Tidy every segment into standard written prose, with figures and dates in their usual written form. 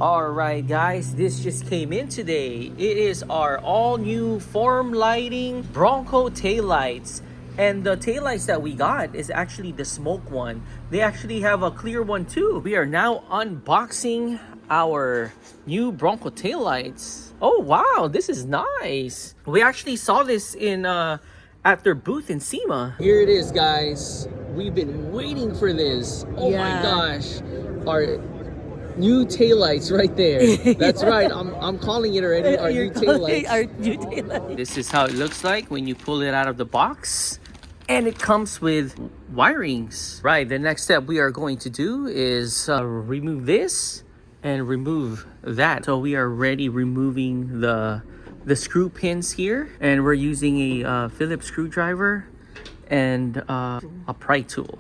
Alright guys, this just came in today. It is our all new form lighting Bronco taillights. And the taillights that we got is actually the smoke one. They actually have a clear one too. We are now unboxing our new Bronco taillights. Oh wow, this is nice. We actually saw this in at their booth in SEMA. Here it is guys. We've been waiting for this. Oh my gosh. Our new taillights right there. That's right. I'm calling it already. Our new taillights. Our new taillights. This is how it looks like when you pull it out of the box. And it comes with wirings. Right, the next step we are going to do is remove this and remove that. So we are already removing the screw pins here. And we're using a Phillips screwdriver and a pry tool.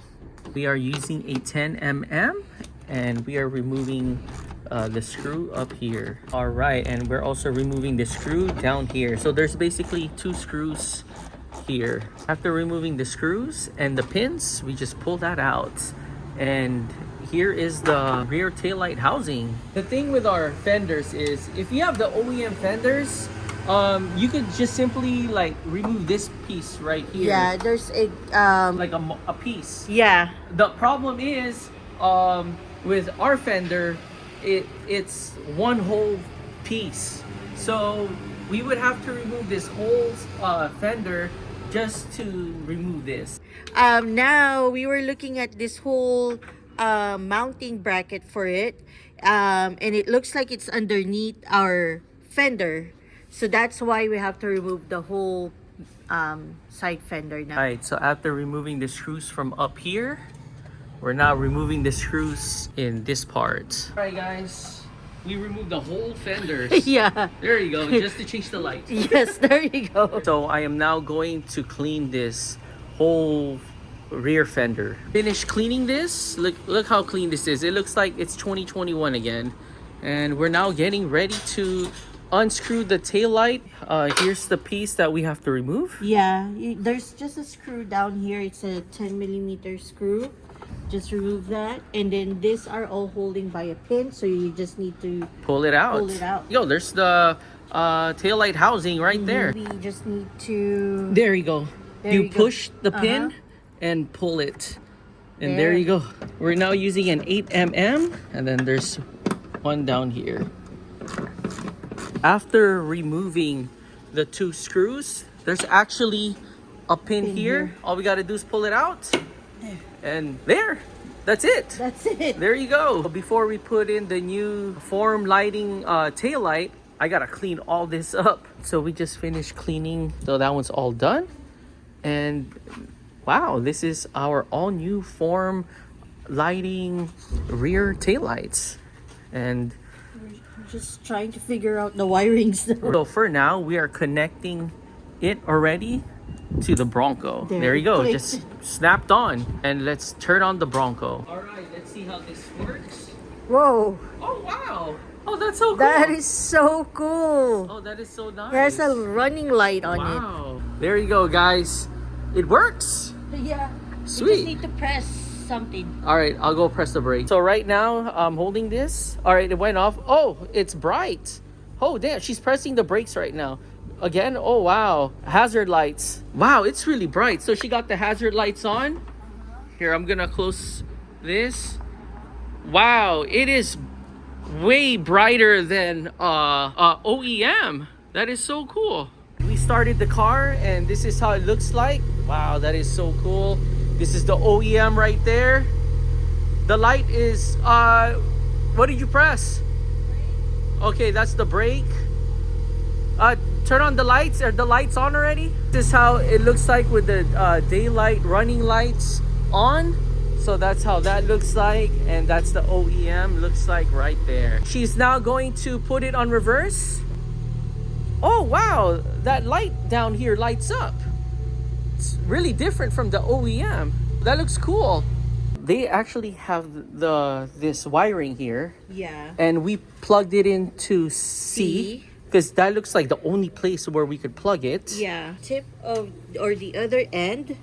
We are using a 10 mm. And we are removing the screw up here. All right, and we're also removing the screw down here. So there's basically two screws here. After removing the screws and the pins, we just pull that out. And here is the rear taillight housing. The thing with our fenders is, if you have the OEM fenders, you could just simply like remove this piece right here. Yeah, there's a like a piece. Yeah. The problem is, with our fender, it's one whole piece, so we would have to remove this whole fender just to remove this. Now we were looking at this whole mounting bracket for it, and it looks like it's underneath our fender, so that's why we have to remove the whole side fender now. All right, so after removing the screws from up here, we're now removing the screws in this part. All right, guys, we removed the whole fenders. Yeah. There you go, just to change the light. Yes, there you go. So I am now going to clean this whole rear fender. Finish cleaning this. Look how clean this is. It looks like it's 2021 again. And we're now getting ready to unscrew the tail light. Here's the piece that we have to remove. Yeah, there's just a screw down here. It's a 10 millimeter screw. Just remove that, and then these are all holding by a pin, so you just need to pull it out. Yo, there's the tail light housing right there. We just need to, there you go. You push the pin and pull it, and there you go. We're now using an 8 mm, and then there's one down here. After removing the two screws, there's actually a pin here. All we got to do is pull it out. And that's it. That's it. There you go. Before we put in the new form lighting tail light, I gotta clean all this up. So we just finished cleaning, so that one's all done. And wow, this is our all new form lighting rear tail lights. And we're just trying to figure out the wirings though. So for now, we are connecting it already to the Bronco. There you go. Just snapped on. And let's turn on the Bronco. All right, let's see how this works. Whoa. Oh, wow. Oh, that's so cool. That is so cool. Oh, that is so nice. There's a running light on it. Wow. There you go, guys. It works. Yeah. Sweet. You just need to press something. All right, I'll go press the brake. So right now, I'm holding this. All right, it went off. Oh, it's bright. Oh, damn. She's pressing the brakes right now. Again, oh wow, hazard lights. Wow, it's really bright. So she got the hazard lights on. Here, I'm gonna close this. Wow, it is way brighter than OEM. That is so cool. We started the car and this is how it looks like. Wow, that is so cool. This is the OEM right there. The light is, what did you press? Okay, that's the brake. Turn on the lights. Are the lights on already? This is how it looks like with the daylight running lights on. So that's how that looks like, and that's the OEM looks like right there. She's now going to put it on reverse. Oh wow, that light down here lights up. It's really different from the OEM. That looks cool. They actually have this wiring here. Yeah. And we plugged it into C. Because that looks like the only place where we could plug it. Yeah. Tip of, or the other end,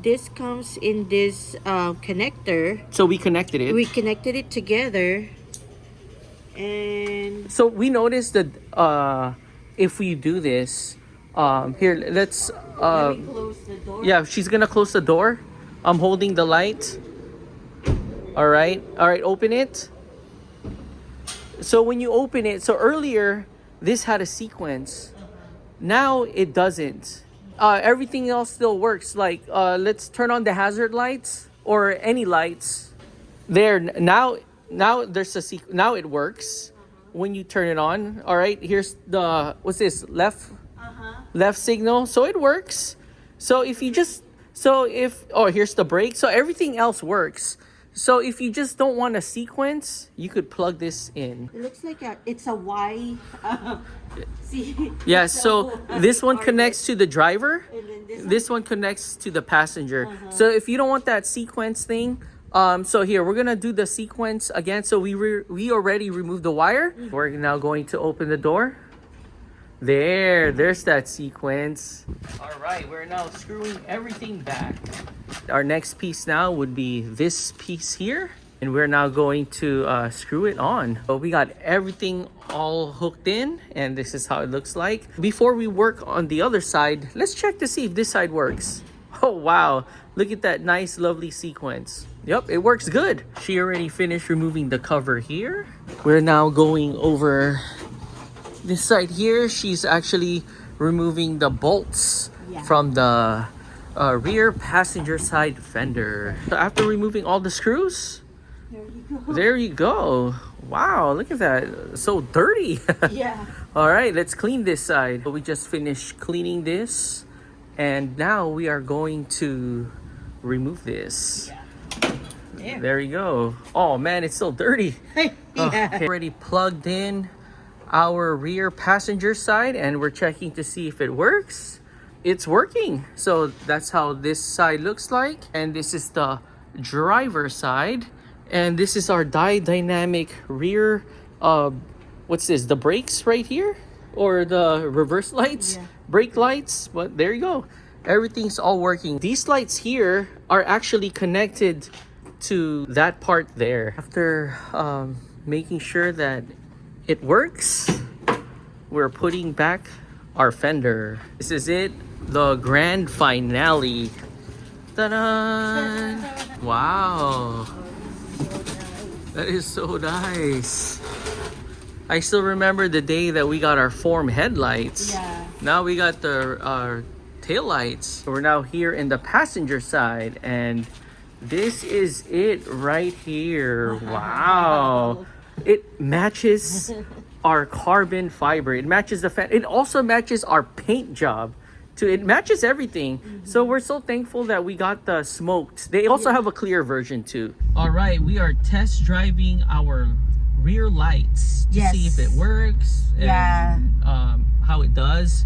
this comes in this connector. So we connected it. We connected it together. And So we noticed that if we do this, here, let's, let me close the door. yeah, she's gonna close the door. I'm holding the light. All right, open it. So when you open it, so earlier, this had a sequence. Now it doesn't. Everything else still works. Like, let's turn on the hazard lights or any lights. There, now there's a now it works when you turn it on. All right, here's the, what's this, left signal, so it works. So if you just, here's the brake, so everything else works. So if you just don't want a sequence, you could plug this in. It looks like it's a Y. See? Yeah, so this one connects to the driver, And then this one connects to the passenger. So if you don't want that sequence thing, so here we're gonna do the sequence again. So we already removed the wire. We're now going to open the door. There's that sequence. All right, we're now screwing everything back. Our next piece now would be this piece here, and we're now going to screw it on. So we got everything all hooked in, and this is how it looks like. Before we work on the other side, let's check to see if this side works. Oh wow, look at that nice lovely sequence. Yep, it works good. She already finished removing the cover here. We're now going over this side here. She's actually removing the bolts from the rear passenger side fender. So after removing all the screws, there you go. Wow, look at that, so dirty. Yeah. All right, let's clean this side. We just finished cleaning this, and now we are going to remove this. Yeah. There you go. Oh man, it's still dirty. Yeah. Already plugged in our rear passenger side, and we're checking to see if it works. It's working. So that's how this side looks like, and this is the driver side, and this is our Diode Dynamic rear what's this, the brakes right here, or the reverse lights, brake lights. But there you go, everything's all working. These lights here are actually connected to that part there. After making sure that it works, we're putting back our fender. This is it, the grand finale. Ta-da! Wow, that is so nice. I still remember the day that we got our form headlights. Yeah. Now we got our tail lights. We're now here in the passenger side, and this is it right here. Wow. It matches our carbon fiber. It matches the fan. It also matches our paint job. It matches everything. So we're so thankful that we got the smoked. They also have a clear version too. All right, we are test driving our rear lights to see if it works and how it does.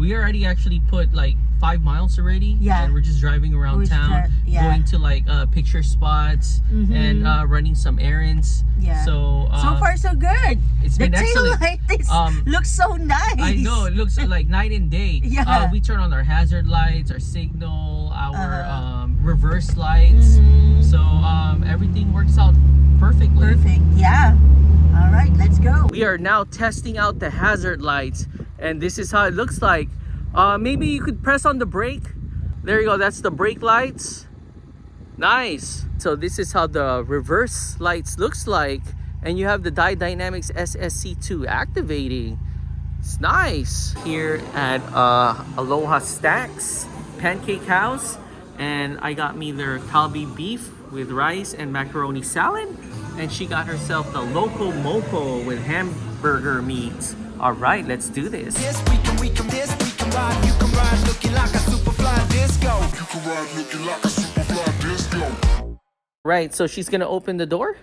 We already actually put like 5 miles already, and we're just driving around town, going to like picture spots and running some errands. So far so good. It's been excellent. The tail light looks so nice. I know, it looks like night and day. We turn on our hazard lights, our signal, our reverse lights. So everything works out perfectly. Perfect. Yeah. All right, let's go. We are now testing out the hazard lights, and this is how it looks like. Maybe you could press on the brake. There you go, that's the brake lights. Nice. So this is how the reverse lights looks like, and you have the Diode Dynamics SSC2 activating. It's nice. Here at Aloha Stacks Pancake House, and I got me their Kalbi beef with rice and macaroni salad, and she got herself the Loco Moco with hamburger meat. All right, let's do this. Yes, we can ride, you can ride looking like a super fly disco. You can ride looking like a super fly disco. Right, so she's gonna open the door.